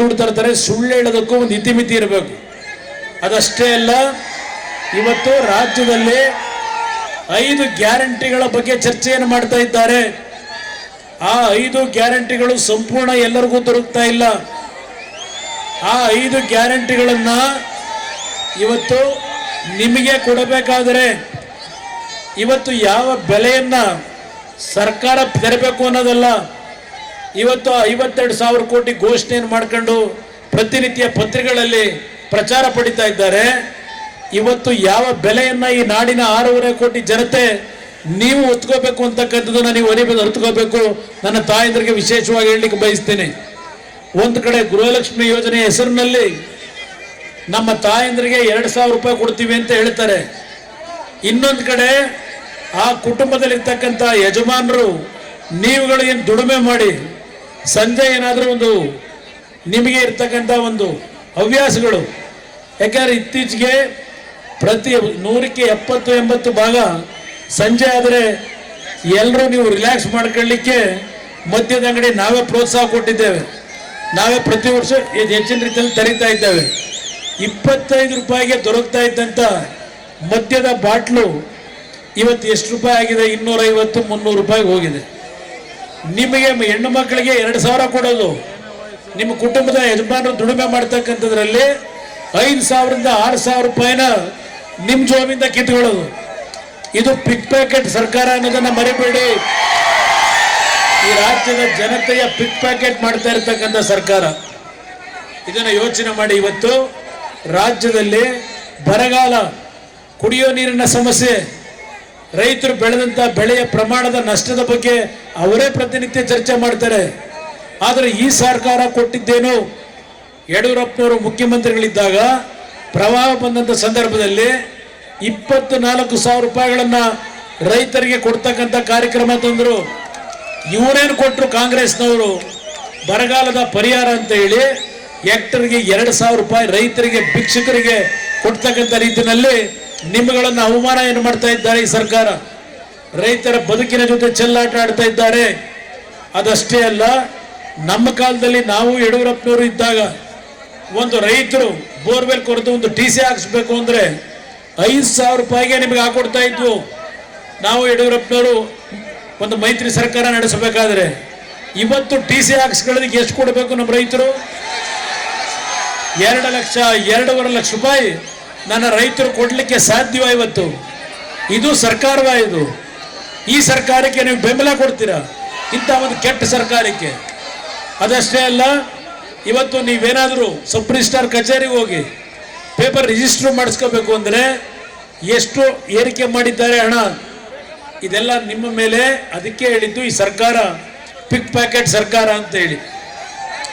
ದುಡ್ಡು ತರ್ತಾರೆ. ಸುಳ್ಳು ಹೇಳೋದಕ್ಕೂ ಒಂದು ಇತಿಮಿತಿ ಇರಬೇಕು. ಅದಷ್ಟೇ ಅಲ್ಲ, ಇವತ್ತು ರಾಜ್ಯದಲ್ಲಿ 5 ಗ್ಯಾರಂಟಿಗಳ ಬಗ್ಗೆ ಚರ್ಚೆಯನ್ನು ಮಾಡ್ತಾ ಇದ್ದಾರೆ. ಆ 5 ಗ್ಯಾರಂಟಿಗಳು ಸಂಪೂರ್ಣ ಎಲ್ಲರಿಗೂ ದೊರಕ್ತಾ ಇಲ್ಲ. ಆ 5 ಗ್ಯಾರಂಟಿಗಳನ್ನ ಇವತ್ತು ನಿಮಗೆ ಕೊಡಬೇಕಾದರೆ ಇವತ್ತು ಯಾವ ಬೆಲೆಯನ್ನ ಸರ್ಕಾರ ತೆರಬೇಕು ಅನ್ನೋದಲ್ಲ. ಇವತ್ತು 52,000 ಕೋಟಿ ಘೋಷಣೆಯನ್ನು ಮಾಡ್ಕೊಂಡು ಪ್ರತಿನಿತ್ಯ ಪತ್ರಿಕೆಗಳಲ್ಲಿ ಪ್ರಚಾರ ಪಡಿತಾ ಇದ್ದಾರೆ. ಇವತ್ತು ಯಾವ ಬೆಲೆಯನ್ನ ಈ ನಾಡಿನ 6.5 ಕೋಟಿ ಜನತೆ ನೀವು ಒತ್ಕೋಬೇಕು ಅಂತಕ್ಕಂಥದ್ದನ್ನ ನೀವು ಅರಿತುಕೋಬೇಕು. ನನ್ನ ತಾಯಂದ್ರಿಗೆ ವಿಶೇಷವಾಗಿ ಹೇಳಲಿಕ್ಕೆ ಬಯಸ್ತೀನಿ. ಒಂದು ಕಡೆ ಗೃಹಲಕ್ಷ್ಮಿ ಯೋಜನೆ ಹೆಸರಿನಲ್ಲಿ ನಮ್ಮ ತಾಯಂದ್ರಿಗೆ 2,000 ರೂಪಾಯಿ ಕೊಡ್ತೀವಿ ಅಂತ ಹೇಳ್ತಾರೆ. ಇನ್ನೊಂದು ಕಡೆ ಆ ಕುಟುಂಬದಲ್ಲಿರ್ತಕ್ಕಂಥ ಯಜಮಾನರು ನೀವುಗಳು ಏನು ದುಡಿಮೆ ಮಾಡಿ ಸಂಜೆ ಏನಾದರೂ ಒಂದು ನಿಮಗೆ ಇರ್ತಕ್ಕಂಥ ಒಂದು ಹವ್ಯಾಸಗಳು, ಯಾಕಂದ್ರೆ ಇತ್ತೀಚೆಗೆ ಪ್ರತಿ 100ಕ್ಕೆ 70-80 ಭಾಗ ಸಂಜೆ ಆದರೆ ಎಲ್ಲರೂ ನೀವು ರಿಲ್ಯಾಕ್ಸ್ ಮಾಡ್ಕೊಳ್ಳಿಕ್ಕೆ ಮದ್ಯದ ಅಂಗಡಿ ನಾವೇ ಪ್ರೋತ್ಸಾಹ ಕೊಟ್ಟಿದ್ದೇವೆ. ನಾವೇ ಪ್ರತಿ ವರ್ಷ ಹೆಚ್ಚಿನ ರೀತಿಯಲ್ಲಿ ತೆರೀತಾ ಇದ್ದೇವೆ. 25 ರೂಪಾಯಿಗೆ ದೊರಕ್ತಾ ಇದ್ದಂಥ ಮದ್ಯದ ಬಾಟ್ಲು ಇವತ್ತು ಎಷ್ಟು ರೂಪಾಯಿ ಆಗಿದೆ? 250-300 ರೂಪಾಯಿಗೆ ಹೋಗಿದೆ. ನಿಮಗೆ ಹೆಣ್ಣು ಮಕ್ಕಳಿಗೆ 2,000 ಕೊಡೋದು, ನಿಮ್ಮ ಕುಟುಂಬದ ಯಜಮಾನರು ದುಡಿಮೆ ಮಾಡ್ತಕ್ಕಂಥದ್ರಲ್ಲಿ 5,000ರಿಂದ 6,000 ರೂಪಾಯಿನ ನಿಮ್ಮ ಜೋಬಿಂದ ಕಿತ್ಕೊಳ್ಳೋದು. ಇದು ಪಿಕ್ ಪ್ಯಾಕೆಟ್ ಸರ್ಕಾರ ಅನ್ನೋದನ್ನ ಮರಿಬೇಡಿ. ಈ ರಾಜ್ಯದ ಜನತೆಯ ಪಿಕ್ ಪ್ಯಾಕೆಟ್ ಮಾಡ್ತಾ ಇರತಕ್ಕಂಥ ಸರ್ಕಾರ. ಇದನ್ನ ಯೋಚನೆ ಮಾಡಿ. ಇವತ್ತು ರಾಜ್ಯದಲ್ಲಿ ಬರಗಾಲ, ಕುಡಿಯೋ ನೀರಿನ ಸಮಸ್ಯೆ, ರೈತರು ಬೆಳೆದಂತ ಬೆಳೆಯ ಪ್ರಮಾಣದ ನಷ್ಟದ ಬಗ್ಗೆ ಅವರೇ ಪ್ರತಿನಿತ್ಯ ಚರ್ಚೆ ಮಾಡ್ತಾರೆ. ಆದರೆ ಈ ಸರ್ಕಾರ ಕೊಟ್ಟಿದ್ದೇನು? ಯಡಿಯೂರಪ್ಪನವರು ಮುಖ್ಯಮಂತ್ರಿಗಳಿದ್ದಾಗ ಪ್ರವಾಹ ಬಂದಂಥ ಸಂದರ್ಭದಲ್ಲಿ 24,000 ರೂಪಾಯಿಗಳನ್ನ ರೈತರಿಗೆ ಕೊಡ್ತಕ್ಕಂಥ ಕಾರ್ಯಕ್ರಮ ತಂದರು. ಇವರೇನು ಕೊಟ್ಟರು? ಕಾಂಗ್ರೆಸ್ನವರು ಬರಗಾಲದ ಪರಿಹಾರ ಅಂತ ಹೇಳಿ ಹೆಕ್ಟರ್ಗೆ 2,000 ರೂಪಾಯಿ ರೈತರಿಗೆ, ಭಿಕ್ಷುಕರಿಗೆ ಕೊಡ್ತಕ್ಕಂಥ ರೀತಿಯಲ್ಲಿ ನಿಮ್ಮಗಳನ್ನು ಅವಮಾನ ಏನು ಮಾಡ್ತಾ ಇದ್ದಾರೆ ಈ ಸರ್ಕಾರ. ರೈತರ ಬದುಕಿನ ಜೊತೆ ಚೆಲ್ಲಾಟ ಆಡ್ತಾ ಇದ್ದಾರೆ. ಅದಷ್ಟೇ ಅಲ್ಲ, ನಮ್ಮ ಕಾಲದಲ್ಲಿ ನಾವು ಯಡಿಯೂರಪ್ಪನವರು ಇದ್ದಾಗ ಒಂದು ರೈತರು ಬೋರ್ವೆಲ್ ಕೊರೆದು ಒಂದು TC ಹಾಕಿಸ್ಬೇಕು ಅಂದ್ರೆ 5,000 ರೂಪಾಯಿಗೆ ನಿಮಗೆ ಹಾಕೊಡ್ತಾ ಇದ್ವು. ನಾವು ಯಡಿಯೂರಪ್ಪನವರು ಒಂದು ಮೈತ್ರಿ ಸರ್ಕಾರ ನಡೆಸಬೇಕಾದ್ರೆ ಇವತ್ತು TC ಹಾಕಿಸ್ಕೊಳ್ಳೋದಕ್ಕೆ ಎಷ್ಟು ಕೊಡಬೇಕು ನಮ್ಮ ರೈತರು? 2 ಲಕ್ಷ, 2.5 ಲಕ್ಷ ರೂಪಾಯಿ ನನ್ನ ರೈತರು ಕೊಡ್ಲಿಕ್ಕೆ ಸಾಧ್ಯವ? ಇವತ್ತು ಇದು ಸರ್ಕಾರವ? ಇದು ಈ ಸರ್ಕಾರಕ್ಕೆ ನೀವು ಬೆಂಬಲ ಕೊಡ್ತೀರಾ? ಇಂಥ ಒಂದು ಕೆಟ್ಟ ಸರ್ಕಾರಕ್ಕೆ. ಅದಷ್ಟೇ ಅಲ್ಲ, ಇವತ್ತು ನೀವೇನಾದರೂ ಸಬ್ ರಿಜಿಸ್ಟ್ರಾರ್ ಕಚೇರಿಗೆ ಹೋಗಿ ಪೇಪರ್ ರಿಜಿಸ್ಟರ್ ಮಾಡಿಸ್ಕೋಬೇಕು ಅಂದರೆ ಎಷ್ಟು ಏರಿಕೆ ಮಾಡಿದ್ದಾರೆ ಹಣ, ಇದೆಲ್ಲ ನಿಮ್ಮ ಮೇಲೆ. ಅದಕ್ಕೆ ಹೇಳಿದ್ದು ಈ ಸರ್ಕಾರ ಪಿಕ್ ಪ್ಯಾಕೆಟ್ ಸರ್ಕಾರ ಅಂತ ಹೇಳಿ.